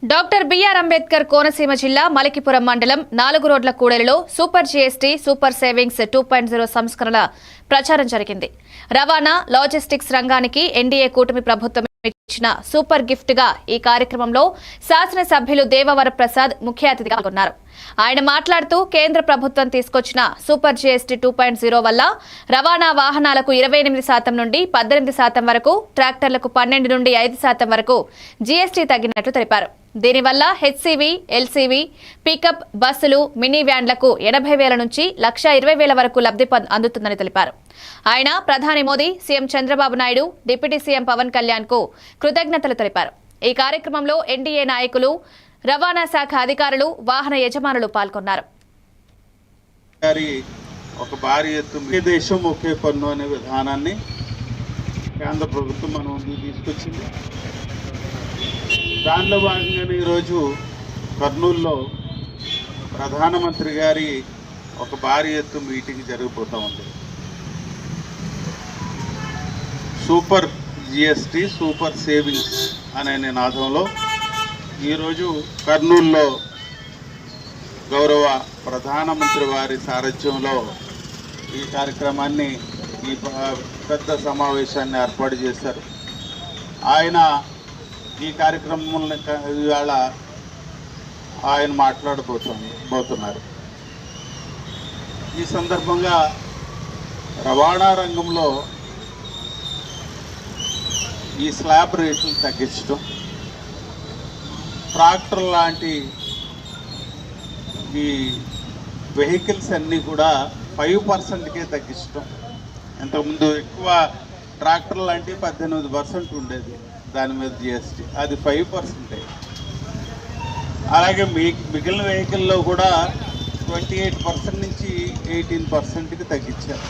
Doctor BR Ambedkar Konaseema జిల్లా మలికిపురం మండలం 4 రోడ్ల కూడలిలో సూపర్ జీఎస్టీ సూపర్ సేవింగ్స్ 2.0 సంస్కరణల ప్రచారం జరిగింది. రవాణా లాజిస్టిక్స్ రంగానికి ఎన్డీఏ కూటమి ప్రభుత్వం ఇచ్చిన సూపర్ గిఫ్ట్ గా ఈ కార్యక్రమంలో శాసనసభ్యులు దేవవర ప్రసాద్ ముఖ్య అతిథిగా పాల్గొన్నారు. ఆయన మాట్లాడుతూ కేంద్ర ప్రభుత్వం తీసుకొచ్చిన సూపర్ జీఎస్టీ 2.0 వల్ల రవాణా వాహనాలకు 28% నుండి 18% వరకు, ట్రాక్టర్లకు 12 నుండి 5% వరకు జీఎస్టీ తగ్గినట్లు తెలిపారు. దీనివల్ల హెచ్సీవీ, ఎల్సీవీ, పికప్ బస్సులు, మినీ వ్యాన్లకు 80,000 నుంచి 1,20,000 వరకు లబ్ధి అందుతుందని తెలిపారు. ఆయన ప్రధాని Modi, CM Chandrababu Naidu, deputy CM Pawan Kalyan కు కృతజ్ఞతలు తెలిపారు. ఈ కార్యక్రమంలో ఎన్డీఏ నాయకులు, రవాణా శాఖ అధికారులు, వాహన యజమానులు పాల్గొన్నారు. ఒక భారీ ఎత్తున దేశం ఒకే పన్ను అనే విధానాన్ని కేంద్ర ప్రభుత్వం మన ముందుకు తీసుకొచ్చింది. దానిలో భాగంగానే ఈరోజు కర్నూలులో ప్రధానమంత్రి గారి ఒక భారీ ఎత్తు మీటింగ్ జరిగిపోతూ ఉంది. సూపర్ జిఎస్టీ సూపర్ సేవింగ్స్ అనే నినాదంలో ఈరోజు కర్నూలులో గౌరవ ప్రధానమంత్రి వారి సారథ్యంలో ఈ కార్యక్రమాన్ని, ఈ పెద్ద సమావేశాన్ని ఏర్పాటు చేశారు. ఆయన ఈ కార్యక్రమంలో ఇవాళ ఆయన మాట్లాడబోతున్నారు. ఈ సందర్భంగా రవాణా రంగంలో ఈ స్లాబ్ రేట్లు తగ్గించడం, ట్రాక్టర్ లాంటి ఈ వెహికల్స్ అన్నీ కూడా 5%కే తగ్గించడం. ఇంతకుముందు ఎక్కువ ట్రాక్టర్ లాంటి 18% ఉండేది, దాని మీద జిఎస్టీ, అది 5%. అలాగే మిగిలిన వెహికల్లో కూడా 28% నుంచి 18%కి తగ్గించారు.